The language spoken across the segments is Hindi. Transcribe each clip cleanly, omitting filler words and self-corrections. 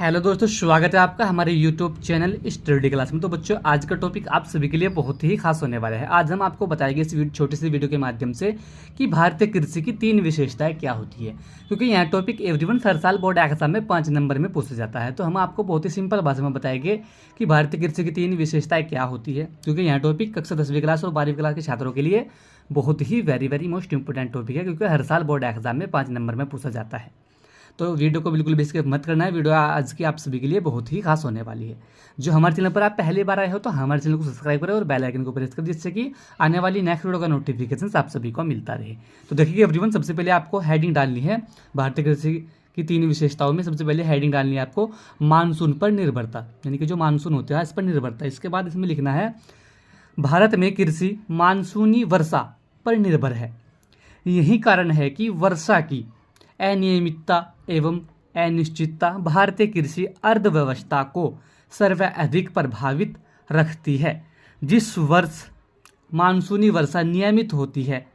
हेलो दोस्तों, स्वागत है आपका हमारे यूट्यूब चैनल स्टडी क्लास में। तो बच्चों, आज का टॉपिक आप सभी के लिए बहुत ही खास होने वाला है। आज हम आपको बताएंगे इस छोटी सी वीडियो के माध्यम से कि भारतीय कृषि की 3 विशेषताएं क्या होती है, क्योंकि यह टॉपिक एवरीवन हर साल बोर्ड एग्जाम में 5 नंबर में पूछा जाता है। तो हम आपको बहुत ही सिंपल भाषा में बताएंगे कि भारतीय कृषि की 3 विशेषताएं क्या होती है, क्योंकि यह टॉपिक कक्षा 10वीं क्लास और 12वीं क्लास के छात्रों के लिए बहुत ही वेरी मोस्ट इंपॉर्टेंट टॉपिक है, क्योंकि हर साल बोर्ड एग्जाम में 5 नंबर में पूछा जाता है। तो वीडियो को बिल्कुल भी स्किप मत करना है। वीडियो आज की आप सभी के लिए बहुत ही खास होने वाली है। जो हमारे चैनल पर आप पहली बार आए हो तो हमारे चैनल को सब्सक्राइब करें और बेल आइकन को प्रेस करें, जिससे कि आने वाली नेक्स्ट वीडियो का नोटिफिकेशन आप सभी को मिलता रहे। तो देखिए एवरीवन, सबसे पहले आपको हेडिंग डालनी है। भारतीय कृषि की 3 विशेषताओं में सबसे पहले हेडिंग डालनी है आपको मानसून पर निर्भरता, यानी कि जो मानसून होता है इस पर निर्भरता। इसके बाद इसमें लिखना है भारत में कृषि मानसूनी वर्षा पर निर्भर है। यही कारण है कि वर्षा की अनियमितता एवं अनिश्चितता भारतीय कृषि अर्थव्यवस्था को सर्वाधिक प्रभावित रखती है। जिस वर्ष मानसूनी वर्षा नियमित होती है,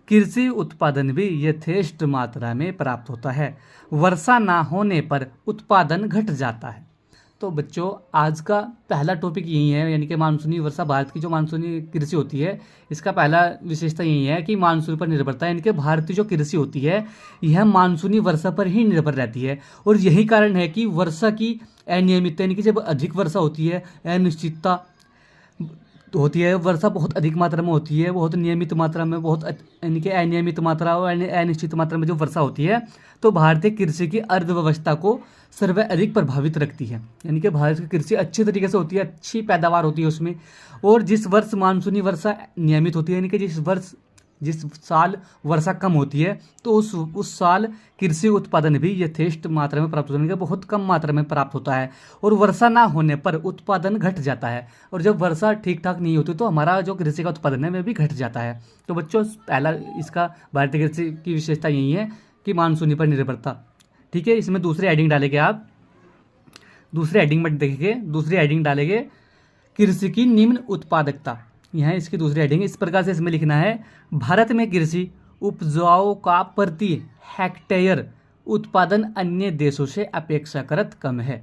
कृषि उत्पादन भी यथेष्ट मात्रा में प्राप्त होता है। वर्षा ना होने पर उत्पादन घट जाता है। तो बच्चों, आज का पहला टॉपिक यही है, यानी कि मानसूनी वर्षा। भारत की जो मानसूनी कृषि होती है इसका पहला विशेषता यही है कि मानसून पर निर्भरता है, यानी कि भारतीय जो कृषि होती है यह मानसूनी वर्षा पर ही निर्भर रहती है। और यही कारण है कि वर्षा की अनियमितता, यानी कि जब अधिक वर्षा होती है, अनिश्चितता होती है, वर्षा बहुत अधिक मात्रा में होती है, बहुत नियमित मात्रा में, बहुत यानी कि अनियमित मात्रा और अनिश्चित मात्रा में जो वर्षा होती है, तो भारतीय कृषि की अर्थव्यवस्था को सर्वाधिक प्रभावित रखती है। यानी कि भारत की कृषि अच्छे तरीके से होती है, अच्छी पैदावार होती है उसमें। और जिस वर्ष मानसूनी वर्षा नियमित होती है, यानी कि जिस साल वर्षा कम होती है, तो उस साल कृषि उत्पादन भी यथेष्ट मात्रा में प्राप्त होने का बहुत कम मात्रा में प्राप्त होता है। और वर्षा ना होने पर उत्पादन घट जाता है। और जब वर्षा ठीक ठाक नहीं होती तो हमारा जो कृषि का उत्पादन है वह भी घट जाता है। तो बच्चों, पहला इसका भारतीय कृषि की विशेषता यही है कि मानसूनी पर निर्भरता। ठीक है, इसमें दूसरी हेडिंग डालेंगे आप। दूसरी हेडिंग में देखिए, दूसरी हेडिंग डालेंगे कृषि की निम्न उत्पादकता। यह इसकी दूसरी हेडिंग। इस प्रकार से इसमें लिखना है भारत में कृषि उपजाऊ का प्रति हेक्टेयर उत्पादन अन्य देशों से अपेक्षाकृत कम है।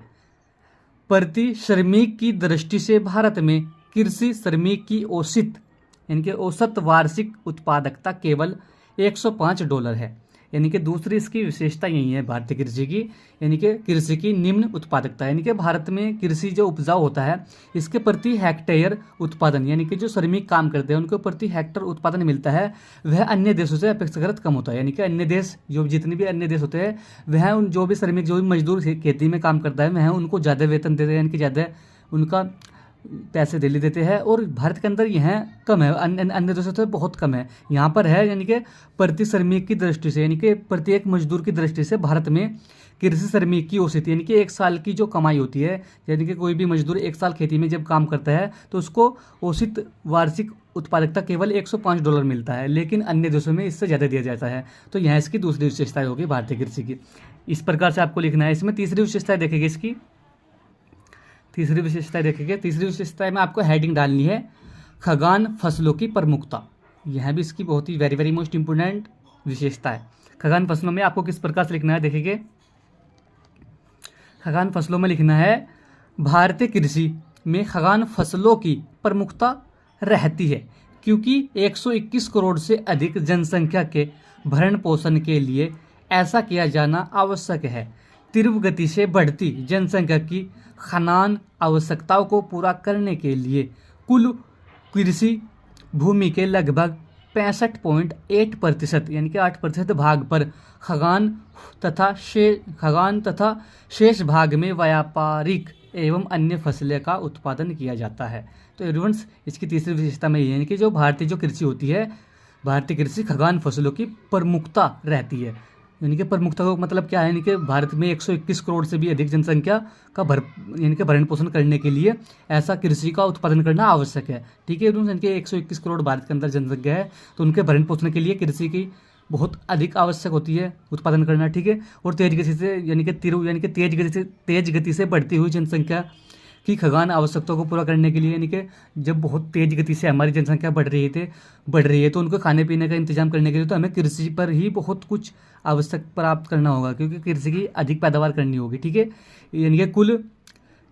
प्रति श्रमिक की दृष्टि से भारत में कृषि श्रमिक की यानी कि औसत वार्षिक उत्पादकता केवल $105 है। यानी कि दूसरी इसकी विशेषता यही है भारतीय कृषि की, यानी कि कृषि की निम्न उत्पादकता। यानी कि भारत में कृषि जो उपजाऊ होता है इसके प्रति हेक्टेयर उत्पादन, यानी कि जो श्रमिक काम करते हैं उनको प्रति हेक्टर उत्पादन मिलता है, वह अन्य देशों से अपेक्षाकृत कम होता है। यानी कि अन्य देश, जो जितने भी अन्य देश होते हैं, वह उन जो भी श्रमिक, जो भी मजदूर खेती में काम करता है, वह उनको ज़्यादा वेतन देते हैं, यानी कि ज़्यादा उनका पैसे दिल्ली देते हैं। और भारत के अंदर यह कम है, अन्य देशों से बहुत कम है। यहाँ पर है, यानी कि प्रति श्रमिक की दृष्टि से, यानी कि प्रत्येक मजदूर की दृष्टि से भारत में कृषि श्रमिक की औसत, यानी कि एक साल की जो कमाई होती है, यानी कि कोई भी मजदूर एक साल खेती में जब काम करता है तो उसको औसत वार्षिक उत्पादकता केवल $105 मिलता है, लेकिन अन्य देशों में इससे ज़्यादा दिया जाता है। तो यहाँ इसकी दूसरी विशेषता होगी भारतीय कृषि की। इस प्रकार से आपको लिखना है। इसमें तीसरी विशेषता देखेंगे, इसकी तीसरी विशेषता देखेंगे। तीसरी विशेषता में आपको हेडिंग डालनी है खगान फसलों की प्रमुखता। यह भी इसकी बहुत ही वेरी मोस्ट इंपोर्टेंट विशेषता है। खगान फसलों में आपको किस प्रकार से लिखना है, देखेंगे। खगान फसलों में लिखना है भारतीय कृषि में खगान फसलों की प्रमुखता रहती है, क्योंकि 121 करोड़ से अधिक जनसंख्या के भरण पोषण के लिए ऐसा किया जाना आवश्यक है। तीव्र गति से बढ़ती जनसंख्या की खाद्यान्न आवश्यकताओं को पूरा करने के लिए कुल कृषि भूमि के लगभग 65.8%, यानी कि 8% भाग पर खगान तथा शेष भाग में व्यापारिक एवं अन्य फसलें का उत्पादन किया जाता है। तो एवरीवन्स, इसकी तीसरी विशेषता में ये है कि जो भारतीय जो कृषि होती है, भारतीय कृषि खगान फसलों की प्रमुखता रहती है। यानी कि प्रमुखता का मतलब क्या है, यानी कि भारत में 121 करोड़ से भी अधिक जनसंख्या का यानी कि भरण पोषण करने के लिए ऐसा कृषि का उत्पादन करना आवश्यक है। ठीक है, यानी कि 121 करोड़ भारत के अंदर जनसंख्या है, तो उनके भरण पोषण के लिए कृषि की बहुत अधिक आवश्यक होती है उत्पादन करना। ठीक है, और तेज गति से, यानी कि तेज गति से बढ़ती हुई जनसंख्या कि खगान आवश्यकताओं को पूरा करने के लिए, यानी कि जब बहुत तेज गति से हमारी जनसंख्या बढ़ रही है तो उनको खाने पीने का इंतजाम करने के लिए तो हमें कृषि पर ही बहुत कुछ आवश्यक प्राप्त करना होगा, क्योंकि कृषि की अधिक पैदावार करनी होगी। ठीक है, यानी कि कुल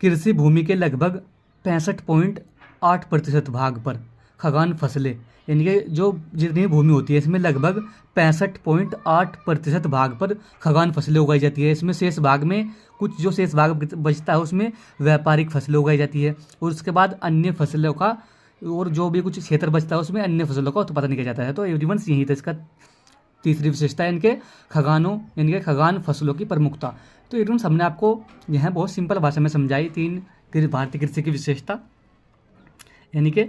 कृषि भूमि के लगभग 65.8% भाग पर खगान फसलें, यानी कि जो जितनी भूमि होती है इसमें लगभग 65.8% भाग पर खगान फसलें उगाई जाती है। इसमें शेष भाग में कुछ जो शेष भाग बचता है उसमें व्यापारिक फसलें उगाई जाती है, और उसके बाद अन्य फसलों का, और जो भी कुछ क्षेत्र बचता है उसमें अन्य फसलों का उत्पादन किया जाता है। तो एवरीवंस यही था इसका तीसरी विशेषता है इनके खगानों, यानी कि खगान फसलों की प्रमुखता। तो एवरीवंस हमने आपको यह बहुत सिंपल भाषा में समझाई भारतीय कृषि की विशेषता, यानी कि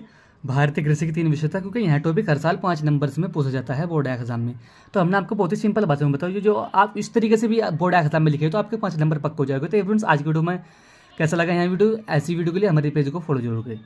भारतीय कृषि की 3 विशेषता, क्योंकि यह टॉपिक हर साल 5 नंबर्स में पूछा जाता है बोर्ड एग्जाम में। तो हमने आपको बहुत ही सिंपल भाषा में बताया, जो आप इस तरीके से भी बोर्ड एग्जाम में लिखे तो आपके 5 नंबर पक्का हो जाएगा। तो एवरीवंस आज की वीडियो में कैसा लगा यह वीडियो, ऐसी वीडियो के लिए हमारे पेज को फॉलो जरूर करें।